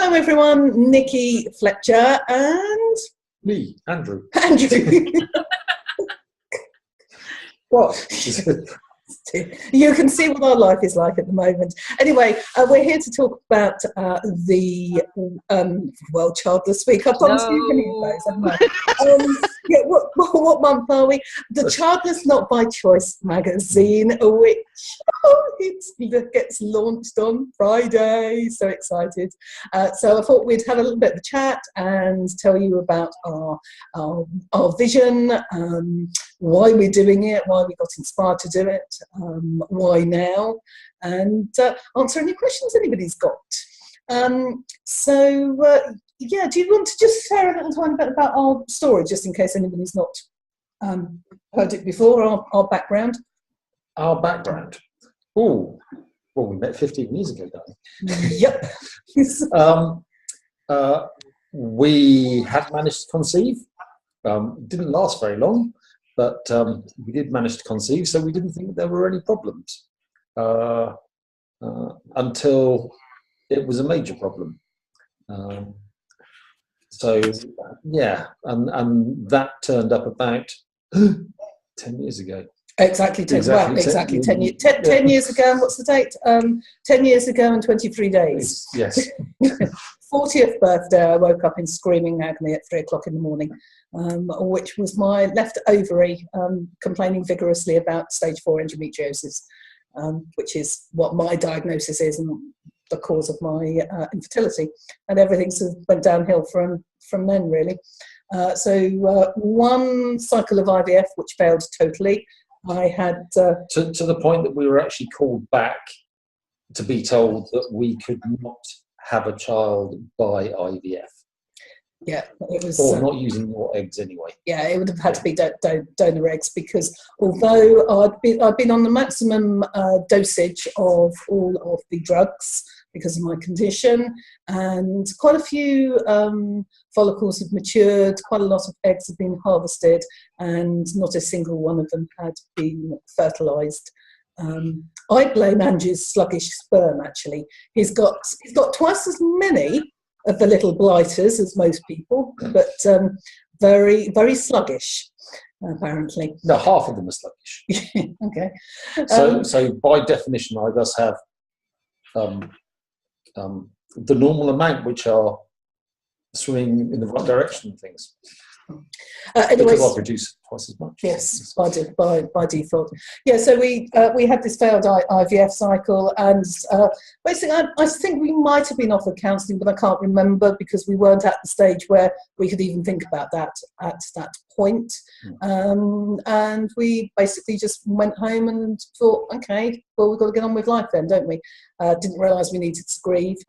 Hello everyone, Nicci Fletcher and me, Andrew. Andrew. What? You can see what our life is like at the moment. Anyway, we're here to talk about the World Childless Week. I've promised you many of those, haven't I? Yeah, what month are we? The Childless Not By Choice magazine, which it gets launched on Friday. So excited. So I thought we'd have a little bit of a chat and tell you about our vision, why we're doing it, why we got inspired to do it, why now, and answer any questions anybody's got. Yeah, do you want to just share a little tiny bit about our story, just in case anybody's not heard it before, our background? Our background? Oh, well, we met 15 years ago, darling. Yep. We had managed to conceive. Didn't last very long, but we did manage to conceive, so we didn't think there were any problems until it was a major problem. So yeah, and that turned up about 10 years ago. Exactly 10 years ago. And what's the date? 10 years ago and 23 days. Yes. 40th birthday, I woke up in screaming agony at 3 o'clock in the morning, which was my left ovary complaining vigorously about stage 4 endometriosis, which is what my diagnosis is and the cause of my infertility. And everything sort of went downhill from then, really. So one cycle of IVF, which failed totally. I had... to the point that we were actually called back to be told that we could not have a child by IVF. Yeah, it was... Or not using your eggs anyway. Yeah, it would have had to be donor eggs, because although I'd been on the maximum dosage of all of the drugs because of my condition, and quite a few follicles had matured, quite a lot of eggs had been harvested, and not a single one of them had been fertilised. I blame Andrew's sluggish sperm, actually. He's got twice as many of the little blighters as most people, but very, very sluggish, apparently. No, half of them are sluggish. Okay. So by definition, I thus have the normal amount, which are swimming in the right direction and things. Anyways, because I produce twice as much. Yes, by default. Yeah, so we had this failed IVF cycle, and basically I think we might have been offered counselling, but I can't remember because we weren't at the stage where we could even think about that at that point. And we basically just went home and thought, okay, well, we've got to get on with life then, don't we? Didn't realise we needed to grieve.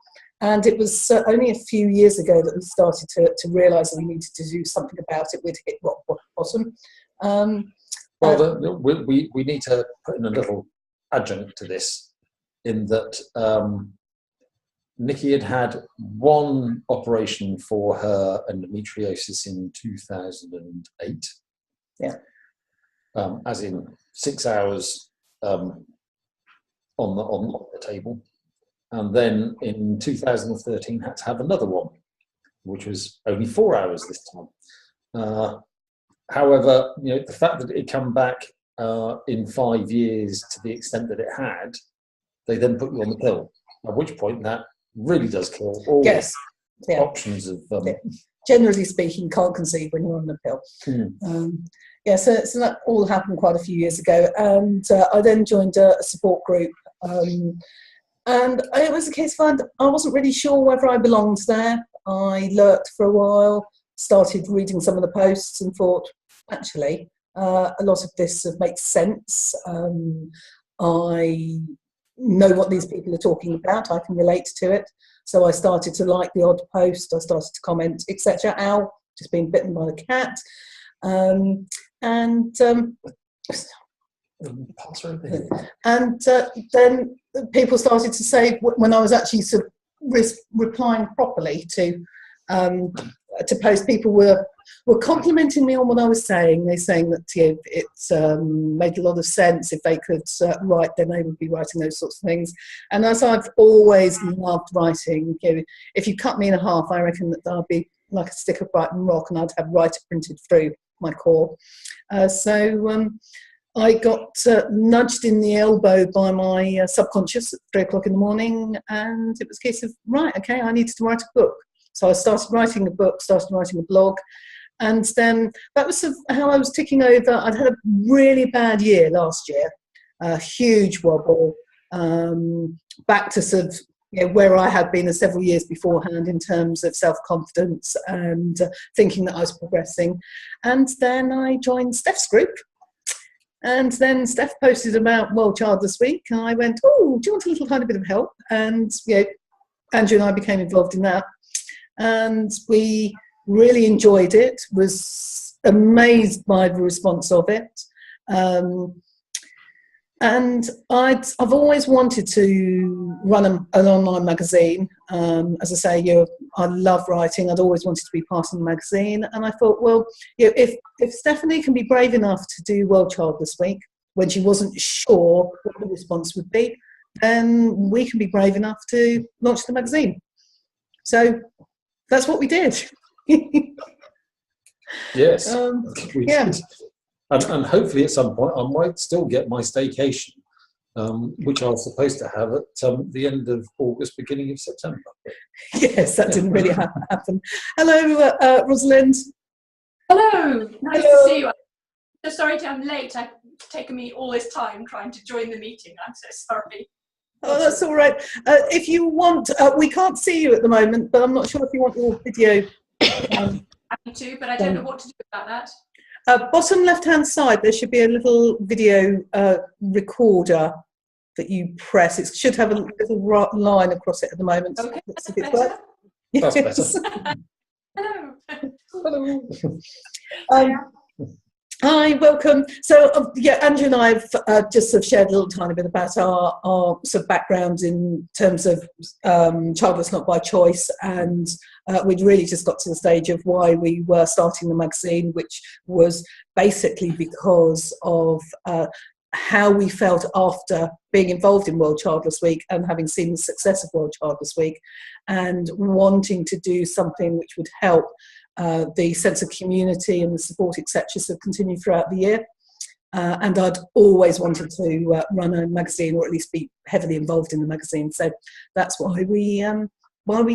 And it was only a few years ago that we started to realise that we needed to do something about it. We'd hit rock bottom. Well, we need to put in a little adjunct to this, in that Nicci had one operation for her endometriosis in 2008. Yeah. As in 6 hours on the table. And then in 2013 had to have another one, which was only 4 hours this time. However, the fact that it came back in 5 years to the extent that it had, they then put you on the pill. At which point that really does kill all options of. Generally speaking, can't conceive when you're on the pill. Yeah, so that all happened quite a few years ago, and I then joined a support group. And it was a case of I wasn't really sure whether I belonged there. I lurked for a while, started reading some of the posts and thought, actually, a lot of this makes sense. I know what these people are talking about. I can relate to it. So I started to like the odd post. I started to comment, etc. Ow, just being bitten by the cat. And then people started to say, when I was actually sort of replying properly to to post, people were complimenting me on what I was saying. They're saying that it made a lot of sense. If they could write, then they would be writing those sorts of things. And as I've always loved writing, if you cut me in half, I reckon that I'd be like a stick of Brighton rock, and I'd have writer printed through my core. So I got nudged in the elbow by my subconscious at 3 o'clock in the morning, and it was a case of, right, okay, I needed to write a book. So I started writing a book, started writing a blog, and then that was sort of how I was ticking over. I'd had a really bad year last year, a huge wobble, back to sort of where I had been several years beforehand in terms of self-confidence and thinking that I was progressing. And then I joined Steph's group. And then Steph posted about World Childless Week, and I went, oh, do you want a little tiny bit of help? And Andrew and I became involved in that. And we really enjoyed it, was amazed by the response of it. And I've always wanted to run an online magazine. As I say, I love writing. I'd always wanted to be part of the magazine. And I thought, well, if Stephanie can be brave enough to do World Childless Week when she wasn't sure what the response would be, then we can be brave enough to launch the magazine. So that's what we did. Yes, we yeah. did. And hopefully at some point I might still get my staycation, which I was supposed to have at the end of August, beginning of September. Yes, that didn't really happen. Hello, Rosalind. Hello, nice to see you. I'm so sorry I'm late. It's taken me all this time trying to join the meeting. I'm so sorry. Oh, that's all right. If you want, we can't see you at the moment, but I'm not sure if you want your video. Happy to, but I don't know what to do about that. Bottom left-hand side, there should be a little video recorder that you press. It should have a little line across it at the moment. Okay, Let's see that's if it works. better. That's better. Hello. Hello. Hi, welcome. So, Andrew and I have just sort of shared a little tiny bit about our sort of background in terms of Childless Not by Choice, and we'd really just got to the stage of why we were starting the magazine, which was basically because of how we felt after being involved in World Childless Week and having seen the success of World Childless Week, and wanting to do something which would help the sense of community and the support, etc., so continue throughout the year. And I'd always wanted to run a magazine, or at least be heavily involved in the magazine. So that's why we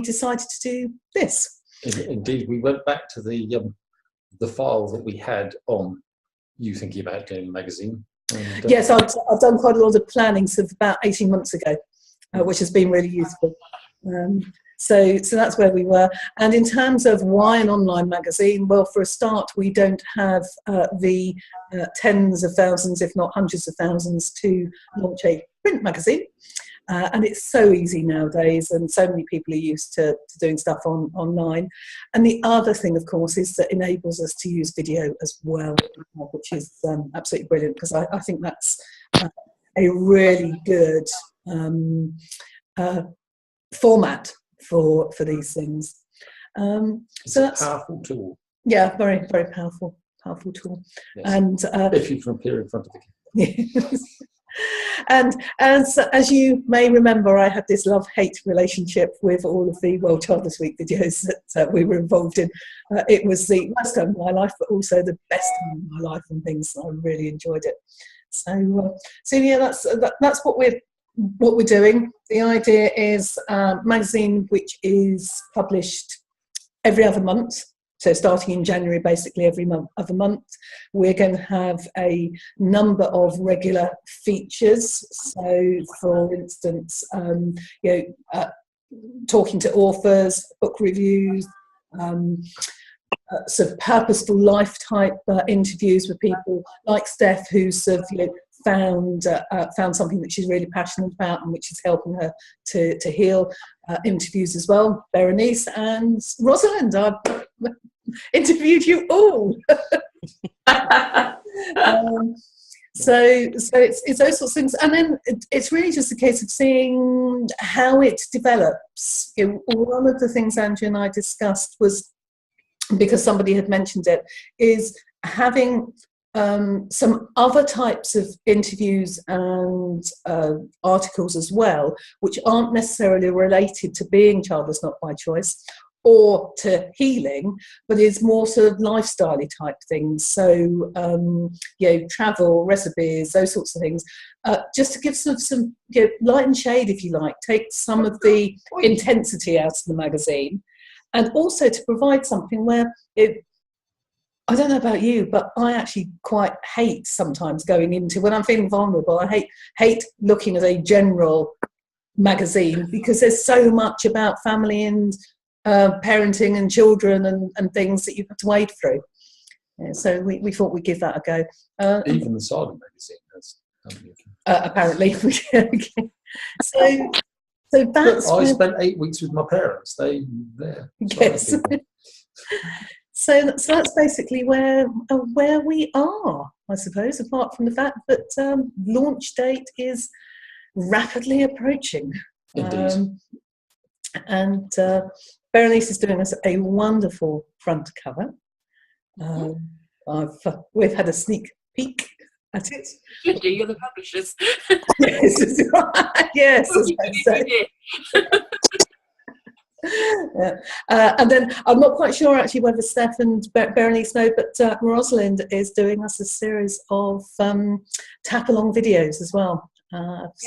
decided to do this. Indeed, we went back to the file that we had on you thinking about doing a magazine. And, yes, I've done quite a lot of planning since about 18 months ago, which has been really useful. So that's where we were. And in terms of why an online magazine, well, for a start, we don't have the tens of thousands, if not hundreds of thousands, to launch a print magazine. And it's so easy nowadays, and so many people are used to doing stuff online. And the other thing, of course, is that enables us to use video as well, which is absolutely brilliant, because I think that's a really good format for these things. it's a powerful tool. Yeah, very, very powerful tool. Yes. And if you can appear in front of the camera. yes. And as you may remember, I had this love-hate relationship with all of the World Childless Week videos that we were involved in. It was the worst time of my life, but also the best time of my life, and things. I really enjoyed it. So yeah, that's what we're doing. The idea is a magazine which is published every other month. So starting in January, basically every other month, we're going to have a number of regular features. So, for instance, talking to authors, book reviews, sort of purposeful life type interviews with people like Steph, who's sort of found something that she's really passionate about and which is helping her to heal. Interviews as well, Berenice and Rosalind. I've interviewed you all. So it's those sorts of things, and then it's really just a case of seeing how it develops. One of the things Andrew and I discussed was because somebody had mentioned it, is having some other types of interviews and articles as well, which aren't necessarily related to being childless not by choice or to healing, but is more sort of lifestyle-y type things. So, you know, travel, recipes, those sorts of things, just to give some you know, light and shade, if you like, take some of the intensity out of the magazine, and also to provide something where I don't know about you, but I actually quite hate sometimes going into, when I'm feeling vulnerable, I hate looking at a general magazine, because there's so much about family and parenting and children and things that you have to wade through. Yeah, so we thought we'd give that a go. Even the Silent magazine has. Apparently. So that's. I spent 8 weeks with my parents. They're yes. So that's basically where we are, I suppose, apart from the fact that launch date is rapidly approaching. Indeed. And Berenice is doing us a wonderful front cover. We've had a sneak peek at it. You're the publishers. Yes, yes. Yeah. And then I'm not quite sure actually whether Steph and Berenice know, but Rosalind is doing us a series of tap along videos as well.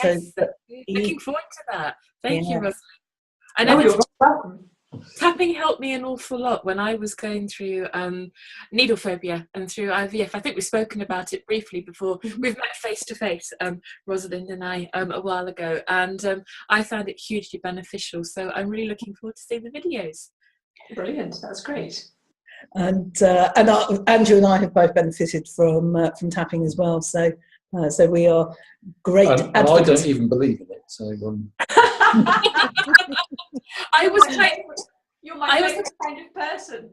Yes, so looking forward to that. Thank you, Rosalind. I Oh, know you're welcome. tapping helped me an awful lot when I was going through needle phobia and through IVF. I think we've spoken about it briefly before. We've met face to face, Rosalind and I, a while ago, and I found it hugely beneficial. So I'm really looking forward to seeing the videos. Brilliant, that's great. And Andrew and I have both benefited from tapping as well. So we are great. And I don't even believe in it. So I was kind of, You're my favourite kind of person.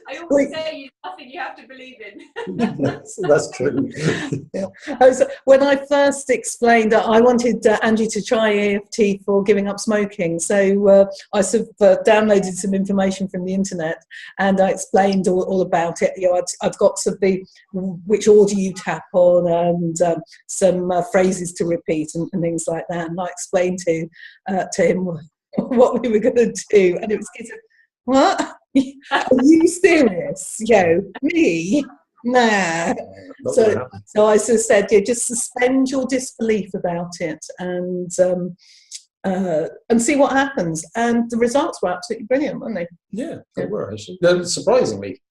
I always say there's nothing you have to believe in. that's true. Yeah. So when I first explained that I wanted Angie to try EFT for giving up smoking, so I sort of downloaded some information from the internet, and I explained all about it. You know, I'd got sort of which order you tap on, and some phrases to repeat and things like that. And I explained to him what we were going to do, and it was kind of, what? Are you serious? Me? Nah. So I sort of said, yeah, just suspend your disbelief about it and see what happens. And the results were absolutely brilliant, weren't they? Yeah, they were actually. Surprisingly,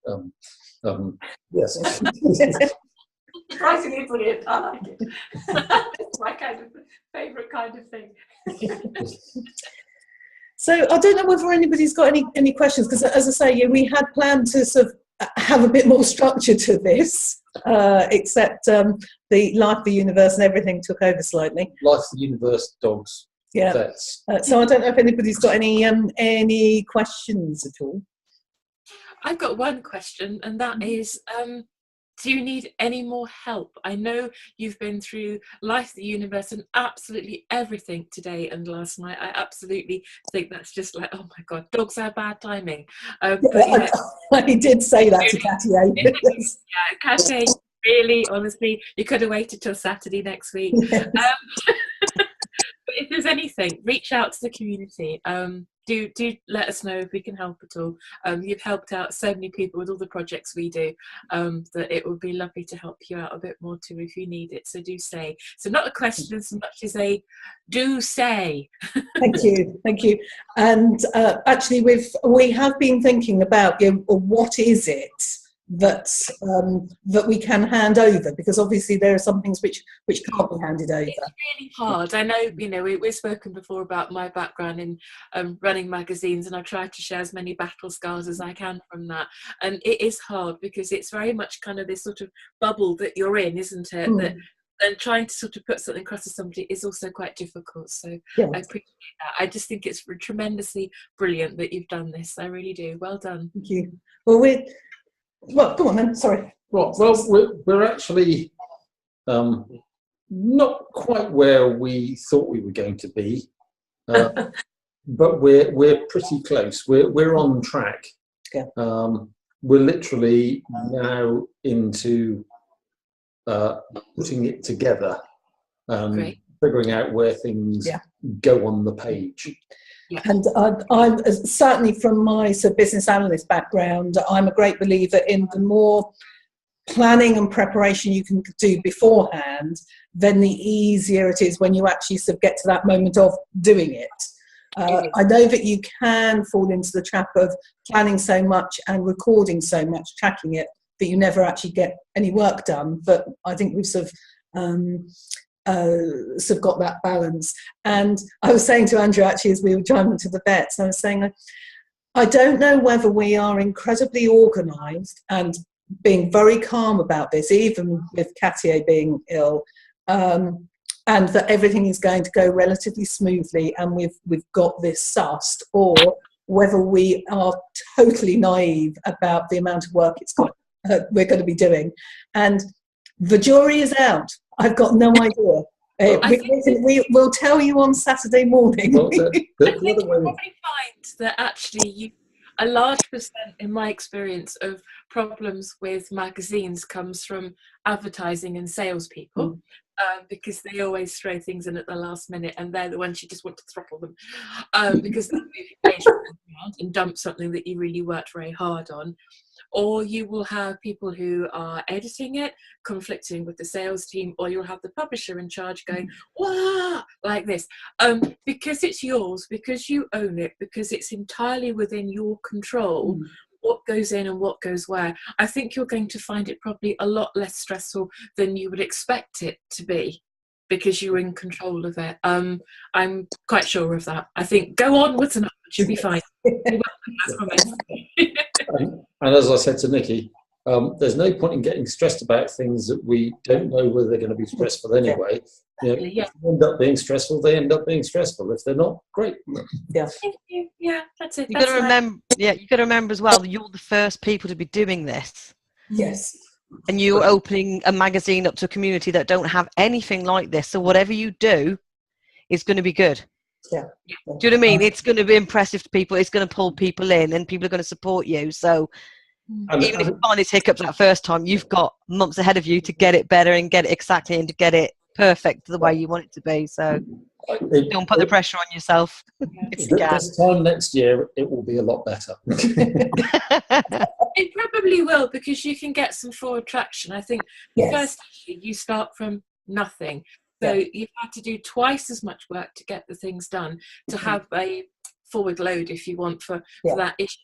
yes. Surprisingly brilliant. I like it. It's my favourite kind of thing. So I don't know whether anybody's got any questions, because as I say, yeah, we had planned to sort of have a bit more structure to this, except the life, the universe and everything took over slightly. Life, the universe, dogs, yeah. vets. So I don't know if anybody's got any questions at all. I've got one question, and that is, do you need any more help? I know you've been through life, the universe, and absolutely everything today and last night. I absolutely think that's just like, oh my God, dogs are bad timing. But, yeah, I did say that to Catty. Yeah, Catty, really, honestly, you could have waited till Saturday next week. Yes. But if there's anything, reach out to the community. Do let us know if we can help at all. You've helped out so many people with all the projects we do, that it would be lovely to help you out a bit more too if you need it. So do say. So not a question so much as a do say. Thank you. And actually, we have been thinking about, you know, what is it that we can hand over, because obviously there are some things which can't be handed over. It's really hard. I know, you know, we've spoken before about my background in running magazines, and I've tried to share as many battle scars as I can from that, and it is hard because it's very much kind of this sort of bubble that you're in, isn't it? That, and trying to sort of put something across to somebody is also quite difficult. So yeah. I appreciate that. I just think it's tremendously brilliant that you've done this. I really do. Well done. Thank you. Well, go on then. Sorry. Well, we're actually not quite where we thought we were going to be. but we're pretty close. We're on track. Yeah. We're literally now into putting it together, Great. figuring out where things Yeah. go on the page. Yeah. And I'm certainly, from my sort of business analyst background, I'm a great believer in the more planning and preparation you can do beforehand, then the easier it is when you actually sort of get to that moment of doing it. I know that you can fall into the trap of planning so much and recording so much, tracking it, that you never actually get any work done. But I think we've sort of got that balance. And I was saying to Andrew, actually, as we were driving to the vets, I was saying, I don't know whether we are incredibly organised and being very calm about this, even with Katia being ill, and that everything is going to go relatively smoothly and we've got this sussed, or whether we are totally naive about the amount of work we're going to be doing. And the jury is out. I've got no idea. We'll tell you on Saturday morning. Well, I think you probably find that actually a large percent, in my experience, of problems with magazines comes from advertising and salespeople, because they always throw things in at the last minute, and they're the ones you just want to throttle them, because they move your page around and dump something that you really worked very hard on. Or you will have people who are editing it, conflicting with the sales team, or you'll have the publisher in charge going, wah, like this. Because it's yours, because you own it, because it's entirely within your control, what goes in and what goes where. I think you're going to find it probably a lot less stressful than you would expect it to be, because you're in control of it. I'm quite sure of that. I think go onwards and upwards, you'll be fine. And as I said to Nicci, there's no point in getting stressed about things that we don't know whether they're going to be stressful anyway. You know, Yeah. if they end up being stressful, they end up being stressful. If they're not, great. Yeah. Yeah, that's it. You got to remember. Yeah, you got to remember as well that you're the first people to be doing this. Yes. And you're opening a magazine up to a community that don't have anything like this. So whatever you do is going to be good. Yeah. Do you know what I mean? It's going to be impressive to people. It's going to pull people in, and people are going to support you. So even if you find these hiccups that first time, you've got months ahead of you to get it better and get it exactly and to get it perfect the way you want it to be. So don't put the pressure on yourself. This time next year, it will be a lot better. It probably will, because you can get some forward traction. I think first you start from nothing. So you've had to do twice as much work to get the things done, to have a forward load, if you want, for that issue.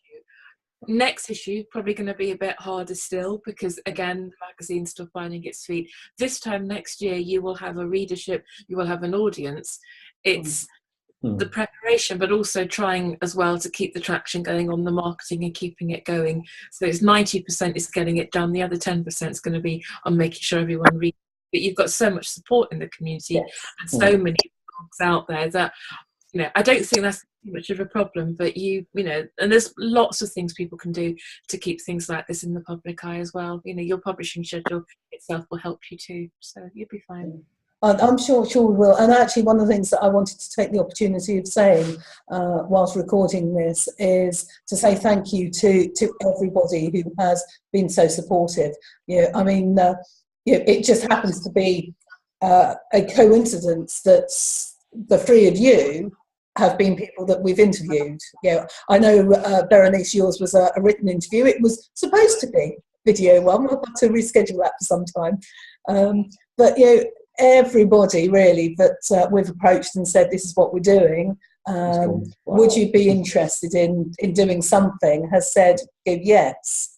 Next issue, probably going to be a bit harder still, because again, the magazine's still finding its feet. This time next year, you will have a readership, you will have an audience. It's the preparation, but also trying as well to keep the traction going on the marketing and keeping it going. So it's 90% is getting it done. The other 10% is going to be on making sure everyone reads. But you've got so much support in the community and so many blogs out there that, you know, I don't think that's too much of a problem. But you know, and there's lots of things people can do to keep things like this in the public eye as well. You know, your publishing schedule itself will help you too, so you'll be fine. I'm sure we will. And actually, one of the things that I wanted to take the opportunity of saying whilst recording this is to say thank you to everybody who has been so supportive. You know, I mean, it just happens to be a coincidence that the three of you have been people that we've interviewed. You know, I know, Berenice, yours was a written interview. It was supposed to be video one. We'll have to reschedule that for some time. But, you know, everybody really that we've approached and said, this is what we're doing. Would you be interested in doing something? Has said yes,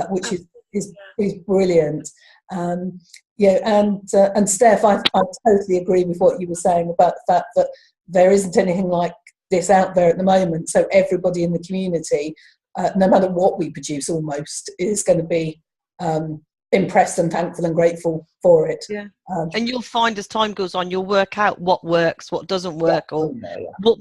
which is brilliant. And Steph, I totally agree with what you were saying about the fact that there isn't anything like this out there at the moment. So everybody in the community, no matter what we produce, almost is going to be impressed and thankful and grateful for it. Yeah. And you'll find as time goes on, you'll work out what works, what doesn't work, or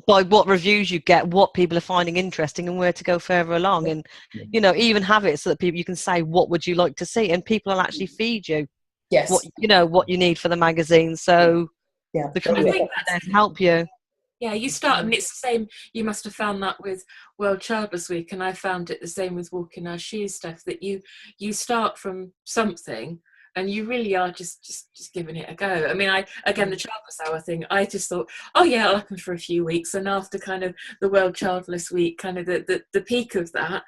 by what reviews you get, what people are finding interesting, and where to go further along. And you know, even have it so that you can say, what would you like to see, and people will actually feed you what you need for the magazine. So the community is there to help you. Yeah, you start. I mean, it's the same. You must have found that with World Childless Week, and I found it the same with Walking Our Shoes stuff. That you start from something, and you really are just giving it a go. I mean, again, the Childless Hour thing. I just thought, oh yeah, it'll happen for a few weeks, and after kind of the World Childless Week, kind of the peak of that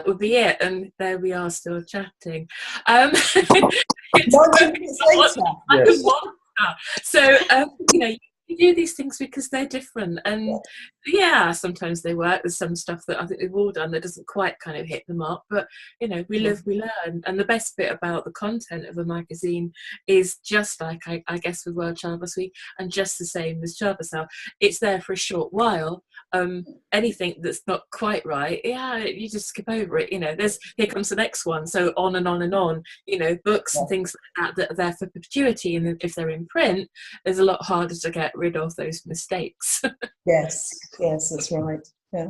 would be it. And there we are, still chatting. Yes. So you know. You do these things because they're different, and yeah, sometimes they work. There's some stuff that I think we've all done that doesn't quite kind of hit the mark, but you know, we live, we learn. And the best bit about the content of a magazine is just like I guess with World Childless Week, and just the same as Childless Hour, it's there for a short while. Anything that's not quite right, yeah, you just skip over it. You know, here comes the next one, so on and on and on. You know, books and things like that are there for perpetuity, and if they're in print, it's a lot harder to get rid of those mistakes. Yes, that's right. Yeah,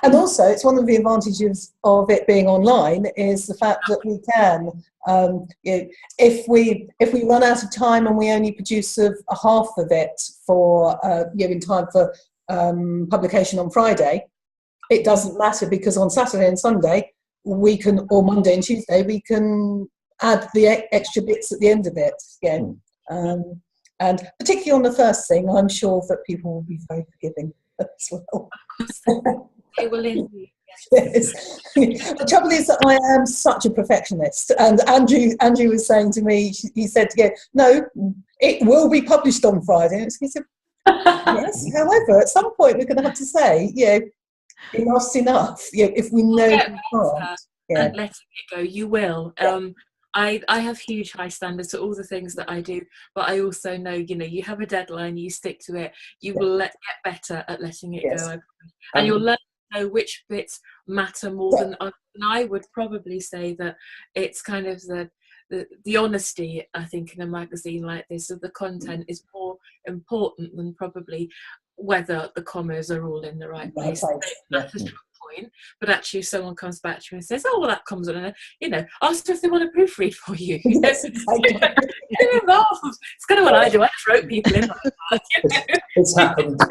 and also it's one of the advantages of it being online is the fact that we can, you know, if we run out of time and we only produce a half of it for you know, in time for publication on Friday, it doesn't matter, because on Saturday and Sunday we can, or Monday and Tuesday, we can add the extra bits at the end of it. Yeah. And particularly on the first thing, I'm sure that people will be very forgiving as well. They will indeed. Yes. The trouble is that I am such a perfectionist, and Andrew was saying to me, he said, "Yeah, no, it will be published on Friday." And he said, "Yes, however, at some point we're going to have to say, you know, enough's enough. You know, if we know we can't, and letting it go, you will." I have huge high standards for all the things that I do, but I also know, you know, you have a deadline, you stick to it, you will get better at letting it go, I promise. And you'll learn to know which bits matter more than others. And I would probably say that it's kind of the honesty, I think, in a magazine like this, of the content is more important than probably whether the commas are all in the right place. That's a strong point, but actually if someone comes back to you and says, oh, well, that comes on, and you know, ask if they want to proofread for you. Yes, exactly. Get involved. It's kind of what I do. I just wrote people in like that, you know? It's happened.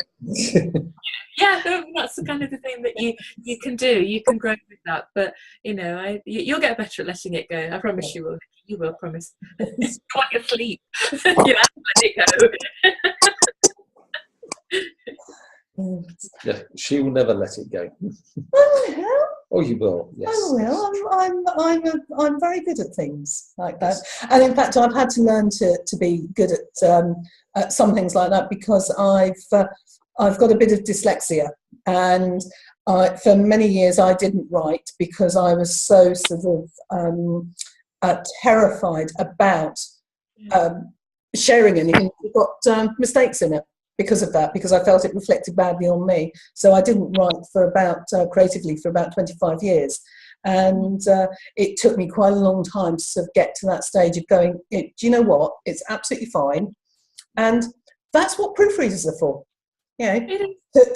Yeah, that's the kind of the thing that you can do. You can grow with that, but you know, you'll get better at letting it go. I promise you will. You will, promise. While you sleep, you have to let it go. Yeah, she will never let it go. Oh, you will. Yes. I will. I'm very good at things like that, and in fact, I've had to learn to be good at some things like that, because I've got a bit of dyslexia, and for many years I didn't write because I was so sort of terrified about sharing anything that got mistakes in it. Because of that, because I felt it reflected badly on me. So I didn't write for creatively for about 25 years. And it took me quite a long time to sort of get to that stage of going, do you know what? It's absolutely fine. And that's what proofreaders are for, you know,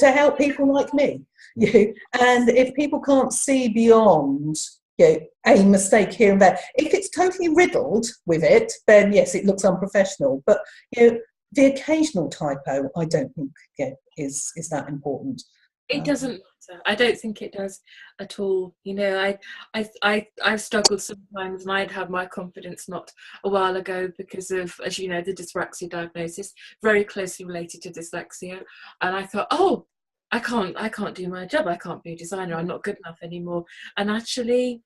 to help people like me. You know? And if people can't see beyond, you know, a mistake here and there, if it's totally riddled with it, then yes, it looks unprofessional. But, you know, the occasional typo, I don't think is that important. It doesn't matter. I don't think it does at all. You know, I've struggled sometimes, and I'd had my confidence knocked a while ago because of, as you know, the dyspraxia diagnosis, very closely related to dyslexia. And I thought, oh, I can't do my job. I can't be a designer. I'm not good enough anymore. And actually,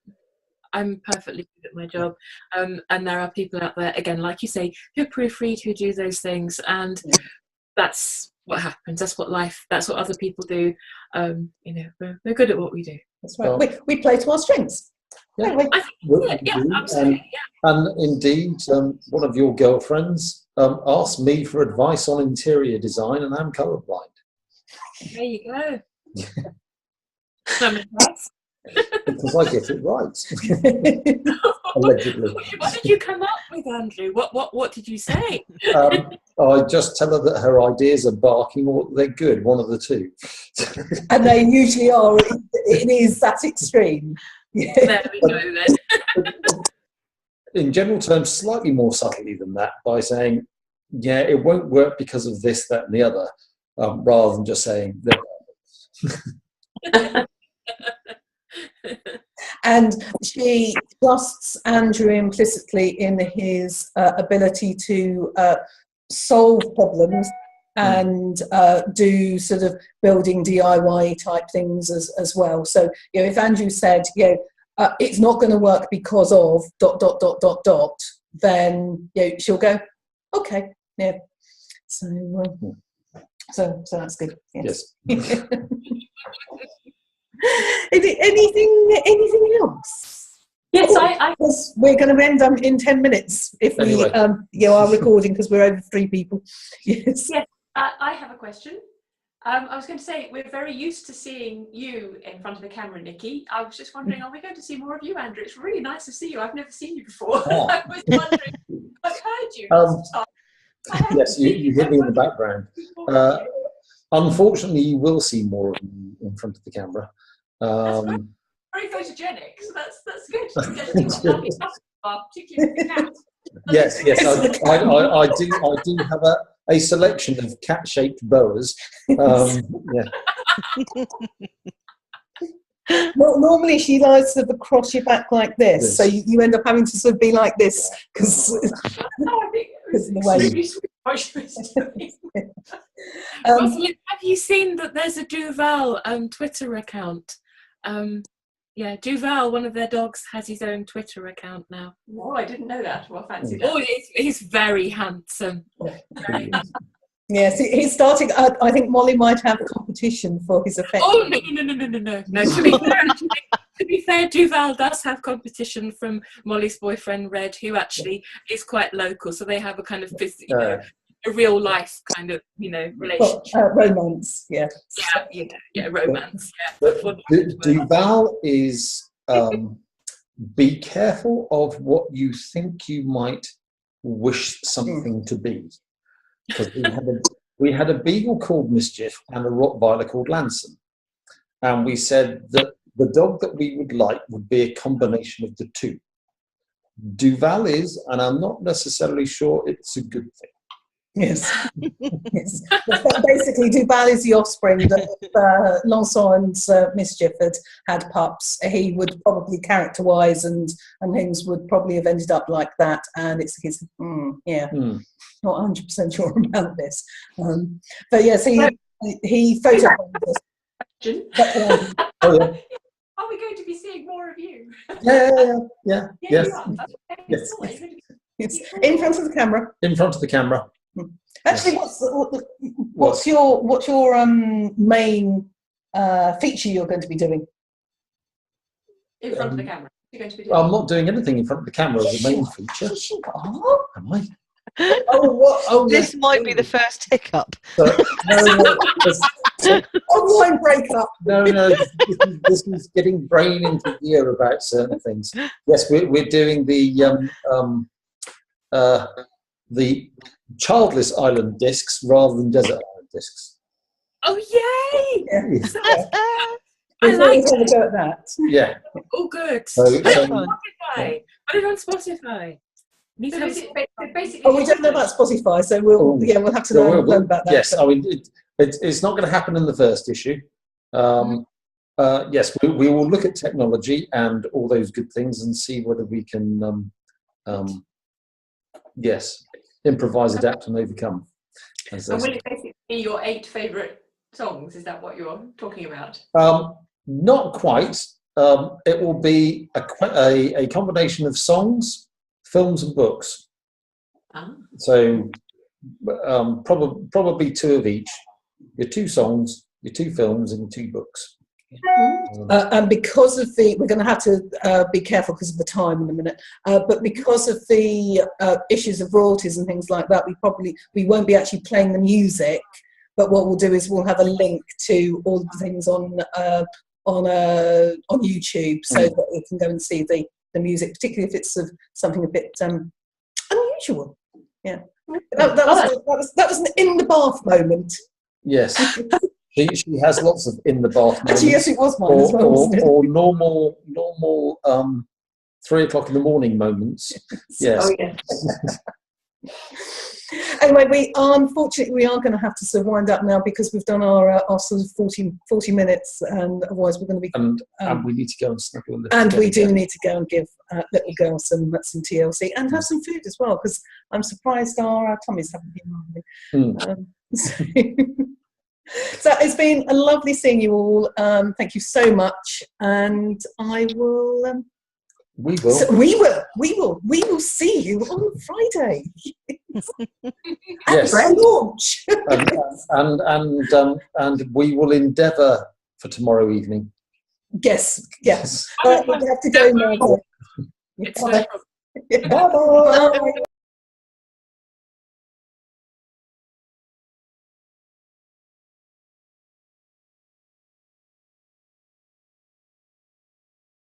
I'm perfectly good at my job, and there are people out there, again, like you say, who proofread, who do those things, and that's what happens. That's what other people do. You know, we're good at what we do. That's right. Well, we play to our strengths. Yeah, absolutely. And indeed, one of your girlfriends asked me for advice on interior design, and I'm colourblind. There you go. Some advice. Because I get it right. Allegedly. What did you come up with, Andrew? What did you say? I just tell her that her ideas are barking or they're good, one of the two. And they usually are. It is that extreme. There we go then. In general terms, slightly more subtly than that, by saying, yeah, it won't work because of this, that and the other. rather than just saying that. And she trusts Andrew implicitly in his ability to solve problems and do sort of building DIY type things as well. So, if Andrew said, it's not going to work because of ... then she'll go, okay, yeah. So that's good. Yes. Anything else? Yes, I we're going to end in 10 minutes if we are recording, because we're over 3 people. Yes. Yes, I have a question. I was going to say, we're very used to seeing you in front of the camera, Nicci. I was just wondering, are we going to see more of you, Andrew? It's really nice to see you. I've never seen you before. Oh. I was wondering, I've heard you. Yes, you hit me in the background. Unfortunately, you will see more of me in front of the camera. That's very photogenic, so that's good. Particularly with the cat. Yes, I do have a selection of cat-shaped boas. Well, normally she lies sort of across your back like this, so you end up having to sort of be like this because of the way. Rosalind, have you seen that there's a Duval Twitter account? Duval, one of their dogs, has his own Twitter account now. No, I didn't know that. Well, fancy that. Oh, he's very handsome. Yes, he's starting. I think Molly might have competition for his affection. Oh no! No, to be fair, Duval does have competition from Molly's boyfriend Red, who actually is quite local. So they have a kind of a real life kind of relationship. Romance, yeah. Romance. But Duval is be careful of what you think you might wish something to be. Because we had a beagle called Mischief and a Rottweiler called Lanson, and we said that the dog that we would like would be a combination of the two. Duval is, and I'm not necessarily sure it's a good thing. Yes. Yes. Basically, Duval is the offspring that if Lanson and Mischief had pups, he would probably, character-wise and things, would probably have ended up like that. And it's his, not 100% sure about this. But yes, he photographed us. Are we going to be seeing more of you? Yeah. Yes. It's in front of the camera. In front of the camera. Actually, what's your main feature you're going to be doing? In front of the camera. You're going to be doing. I'm not doing anything in front of the camera as a main feature. Am I? This might be the first hiccup. Online breakup. No, this is getting brain into gear about certain things. Yes, we're doing the Childless Island discs rather than Desert Island discs. Oh yay! Yes. I like that. Yeah. Oh, good. Spotify. Put it on Spotify. Basically, we don't know about Spotify, so we'll have to learn about that. Yes, I mean it's not going to happen in the first issue. Yes, we will look at technology and all those good things and see whether we can, improvise, adapt, and overcome. And will it basically be your 8 favourite songs? Is that what you're talking about? Not quite. It will be a combination of songs, films, and books. So probably 2 of each. Your 2 songs, your 2 films, and your 2 books. And because of we're going to have to be careful because of the time in a minute, but because of the issues of royalties and things like that, we won't be actually playing the music, but what we'll do is we'll have a link to all the things on YouTube so that you can go and see the music, particularly if it's of something a bit unusual. Yeah, that was an in the bath moment. Yes. She has lots of in the bath moments. Actually, yes, it was mine as well. Or normal 3 o'clock in the morning moments. Yes. Oh, yeah. Anyway, unfortunately we are going to have to sort of wind up now because we've done our sort of 40 minutes, and otherwise we're going to be. And we need to go and snuggle a little. And we do need to go and give little girl some TLC and have some food as well, because I'm surprised our tummies haven't been moving. So it's been a lovely seeing you all. Thank you so much, and I will. We will see you on Friday. Yes. At launch. and we will endeavour for tomorrow evening. Yes. We have to go now. It's no problem. Bye.